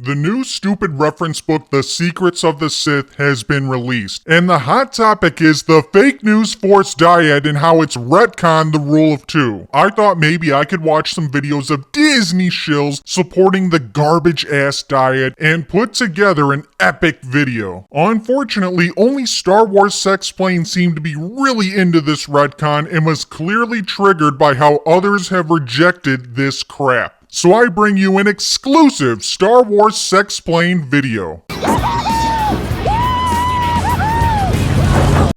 The new stupid reference book, The Secrets of the Sith, has been released, and the hot topic is the Fake News Force Dyad and how it's retconned the rule of two. I thought maybe I could watch some videos of Diiiiisney Shills supporting the garbage-ass Dyad and put together an epic video. Unfortunately, only Star Wars Sexplain seemed to be really into this retcon and was clearly triggered by how others have rejected this crap. So I bring you an exclusive Star Wars Sexplain video.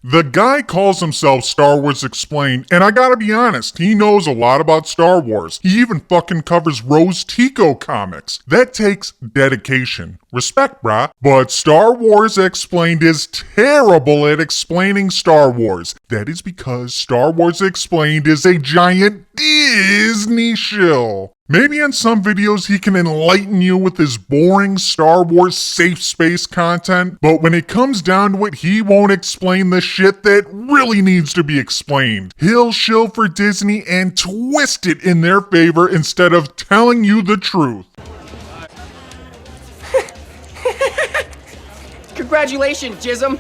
The guy calls himself Star Wars Explained, and I gotta be honest, he knows a lot about Star Wars. He even fucking covers Rose Tico comics. That takes dedication. Respect, brah. But Star Wars Explained is terrible at explaining Star Wars. That is because Star Wars Explained is a giant Disney shill. Maybe in some videos he can enlighten you with his boring Star Wars safe space content, but when it comes down to it, he won't explain the shit that really needs to be explained. He'll shill for Disney and twist it in their favor instead of telling you the truth. Congratulations, Jism!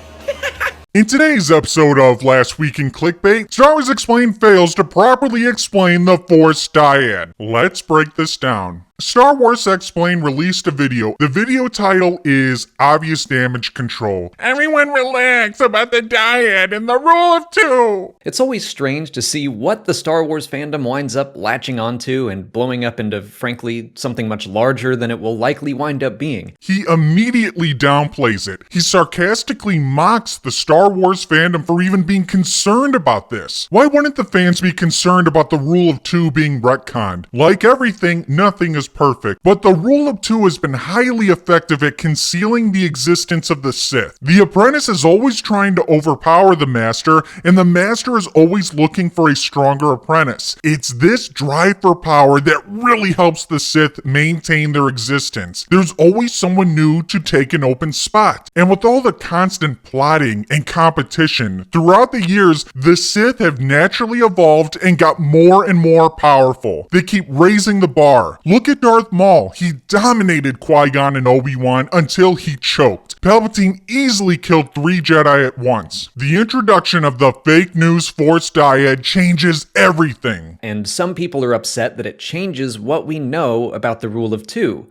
In today's episode of Last Week in Clickbait, Star Wars Explained fails to properly explain the Force Dyad. Let's break this down. Star Wars Explained released a video. The video title is Obvious Damage Control. Everyone relax about the Dyad and the rule of two. It's always strange to see what the Star Wars fandom winds up latching onto and blowing up into, frankly, something much larger than it will likely wind up being. He immediately downplays it. He sarcastically mocks the Star Wars fandom for even being concerned about this. Why wouldn't the fans be concerned about the rule of two being retconned? Like everything, nothing is perfect, but the rule of two has been highly effective at concealing the existence of the Sith. The apprentice is always trying to overpower the master, and the master is always looking for a stronger apprentice. It's this drive for power that really helps the Sith maintain their existence. There's always someone new to take an open spot. And with all the constant plotting and competition, throughout the years, the Sith have naturally evolved and got more and more powerful. They keep raising the bar. Look at Darth Maul. He dominated Qui-Gon and Obi-Wan until he choked. Palpatine easily killed 3 Jedi at once. The introduction of the Fake News Force Dyad changes everything. And some people are upset that it changes what we know about the rule of two.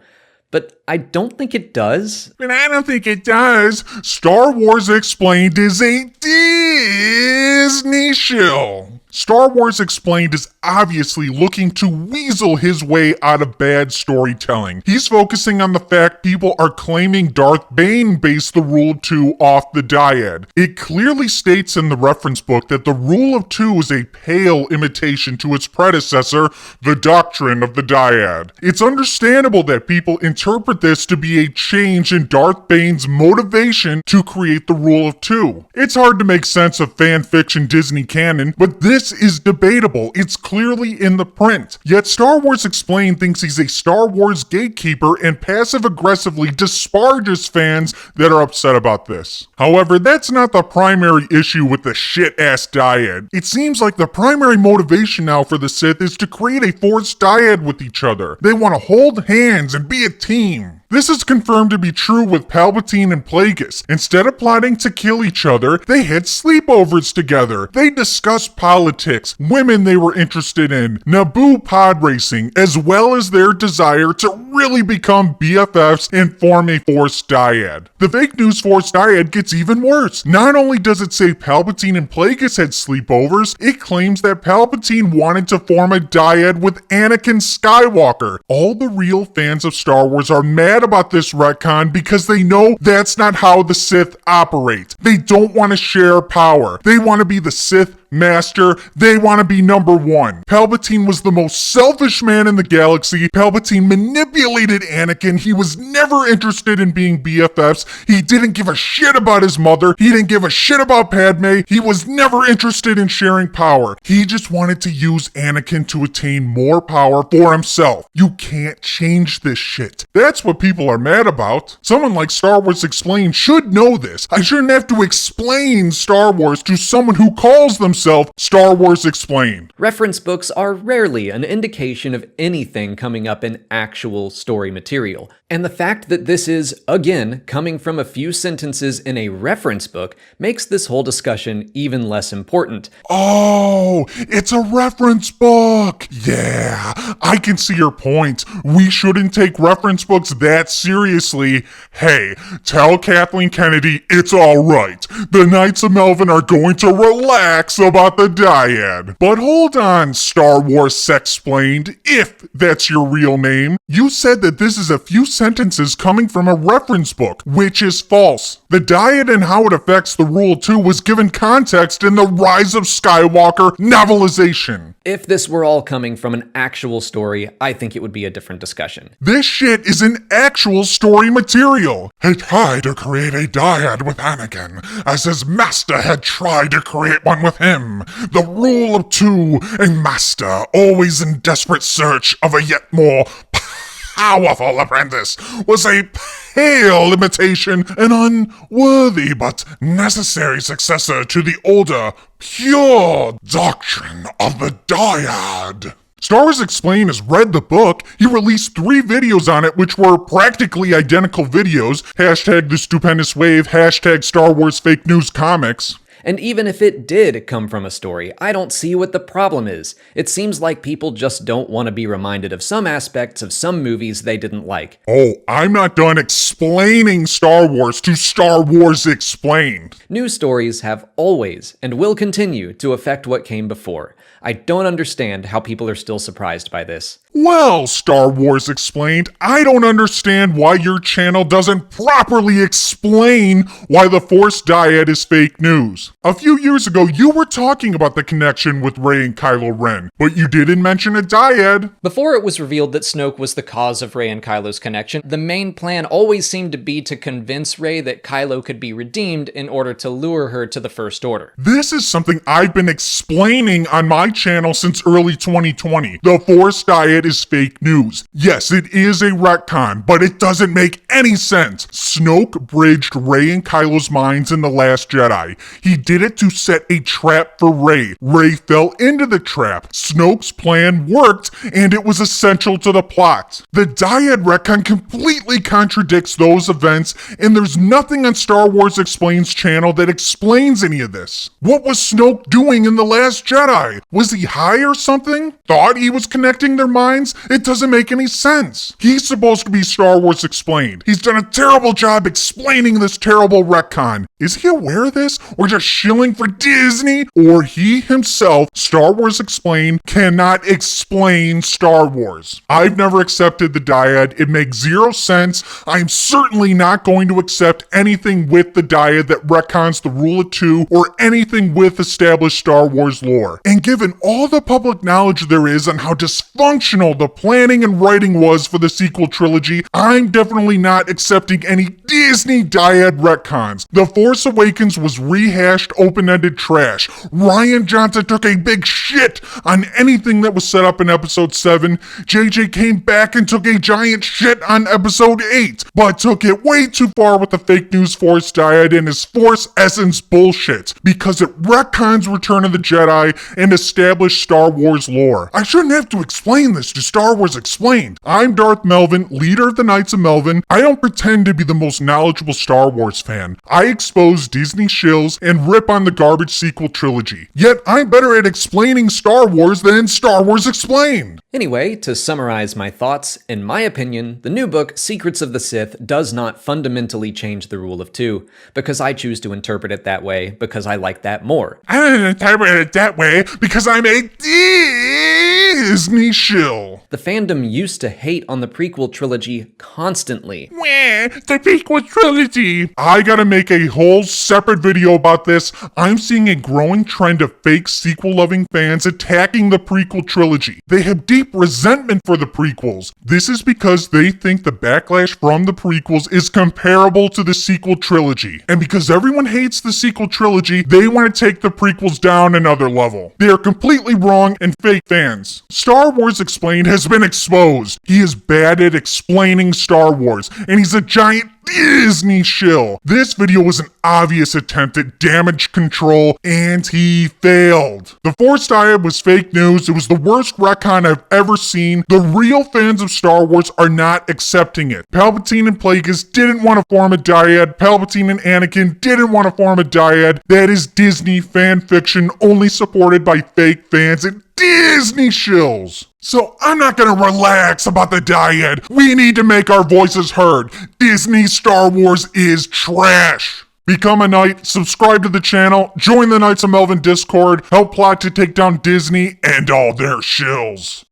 But I don't think it does. And I don't think it does. Star Wars Explained is a Disney shill. Star Wars Explained is obviously looking to weasel his way out of bad storytelling. He's focusing on the fact people are claiming Darth Bane based the rule of two off the Dyad. It clearly states in the reference book that the rule of two is a pale imitation to its predecessor, the doctrine of the Dyad. It's understandable that people interpret this to be a change in Darth Bane's motivation to create the rule of two. It's hard to make sense of fan fiction Disney Canon, but this is debatable. It's clearly in the print. Yet Star Wars Explained thinks he's a Star Wars gatekeeper and passive-aggressively disparages fans that are upset about this. However, that's not the primary issue with the shit-ass Dyad. It seems like the primary motivation now for the Sith is to create a Force Dyad with each other. They want to hold hands and be a team. This is confirmed to be true with Palpatine and Plagueis. Instead of plotting to kill each other, they had sleepovers together. They discussed politics, women they were interested in, Naboo pod racing, as well as their desire to really become BFFs and form a Force Dyad. The Fake News Force Dyad gets even worse. Not only does it say Palpatine and Plagueis had sleepovers, it claims that Palpatine wanted to form a Dyad with Anakin Skywalker. All the real fans of Star Wars are mad about this retcon because they know that's not how the Sith operate. They don't want to share power. They want to be the Sith master. They want to be number one. Palpatine was the most selfish man in the galaxy. Palpatine manipulated Anakin. He was never interested in being BFFs. He didn't give a shit about his mother. He didn't give a shit about Padme. He was never interested in sharing power. He just wanted to use Anakin to attain more power for himself. You can't change this shit. That's what people are mad about. Someone like Star Wars Explained should know this. I shouldn't have to explain Star Wars to someone who calls themselves himself, Star Wars Explained. Reference books are rarely an indication of anything coming up in actual story material. And the fact that this is, again, coming from a few sentences in a reference book makes this whole discussion even less important. Oh, it's a reference book. Yeah, I can see your point. We shouldn't take reference books that seriously. Hey, tell Kathleen Kennedy it's alright. The Knights of Melvin are going to relax about the dyad. But hold on, Star Wars Sexplained, if that's your real name. You said that this is a few sentences coming from a reference book, which is false. The dyad and how it affects the Rule 2 was given context in the Rise of Skywalker novelization. If this were all coming from an actual story, I think it would be a different discussion. This shit is an actual story material. He tried to create a dyad with Anakin, as his master had tried to create one with him. The Rule of 2, a master always in desperate search of a yet more powerful apprentice, was a pale imitation, an unworthy but necessary successor to the older, pure doctrine of the dyad. Star Wars Explained has read the book. He released 3 videos on it, which were practically identical videos. Hashtag The Stupendous Wave, hashtag Star Wars Fake News Comics. And even if it did come from a story, I don't see what the problem is. It seems like people just don't want to be reminded of some aspects of some movies they didn't like. Oh, I'm not done explaining Star Wars to Star Wars Explained. News stories have always and will continue to affect what came before. I don't understand how people are still surprised by this. Well, Star Wars Explained, I don't understand why your channel doesn't properly explain why the Force Dyad is fake news. A few years ago, you were talking about the connection with Rey and Kylo Ren, but you didn't mention a dyad. Before it was revealed that Snoke was the cause of Rey and Kylo's connection, the main plan always seemed to be to convince Rey that Kylo could be redeemed in order to lure her to the First Order. This is something I've been explaining on my channel since early 2020. The Force Dyad is fake news. Yes, it is a retcon, but it doesn't make any sense. Snoke bridged Rey and Kylo's minds in The Last Jedi. He did it to set a trap for Rey. Rey fell into the trap. Snoke's plan worked, and it was essential to the plot. The Dyad retcon completely contradicts those events, and there's nothing on Star Wars Explained's channel that explains any of this. What was Snoke doing in The Last Jedi? Was he high or something? Thought he was connecting their minds? It doesn't make any sense. He's supposed to be Star Wars Explained. He's done a terrible job explaining this terrible retcon. Is he aware of this, or just shilling for Disney? Or he himself, Star Wars Explained, cannot explain Star Wars? I've never accepted the dyad. It makes zero sense. I'm certainly not going to accept anything with the dyad that retcons the Rule of 2 or anything with established Star Wars lore. And given all the public knowledge there is on how dysfunctional the planning and writing was for the sequel trilogy, I'm definitely not accepting any Disney dyad retcons. The Force Awakens was rehashed open-ended trash. Rian Johnson took a big shit on anything that was set up in episode 7. JJ came back and took a giant shit on episode 8, but took it way too far with the Fake News Force Dyad and his Force Essence bullshit, because it retcons Return of the Jedi and established Star Wars lore. I shouldn't have to explain this to Star Wars Explained. I'm Darth Melvin, leader of the Knights of Melvin. I don't pretend to be the most knowledgeable Star Wars fan. I expose Disney shills and rip on the garbage sequel trilogy. Yet I'm better at explaining Star Wars than Star Wars Explained. Anyway, to summarize my thoughts, in my opinion, the new book, Secrets of the Sith, does not fundamentally change the Rule of 2, because I choose to interpret it that way because I like that more. I don't interpret it that way because I'm a Disney shill. The fandom used to hate on the prequel trilogy constantly. Where? The prequel trilogy. I gotta make a whole separate video about this. I'm seeing a growing trend of fake sequel-loving fans attacking the prequel trilogy. They have deep resentment for the prequels. This is because they think the backlash from the prequels is comparable to the sequel trilogy. And because everyone hates the sequel trilogy, they want to take the prequels down another level. They are completely wrong and fake fans. Star Wars Explained has been exposed. He is bad at explaining Star Wars, and he's a giant Diiiiisney Shill. This video was an obvious attempt at damage control, and he failed. The Force Dyad was fake news. It was the worst retcon I've ever seen. The real fans of Star Wars are not accepting it. Palpatine and Plagueis didn't want to form a dyad. Palpatine and Anakin didn't want to form a dyad. That is Disney fan fiction only supported by fake fans and Diiiiisney Shills. So I'm not gonna relax about the dyad. We need to make our voices heard. Disney Star Wars is trash. Become a knight, subscribe to the channel, join the Knights of Melvin Discord, help plot to take down Disney and all their shills.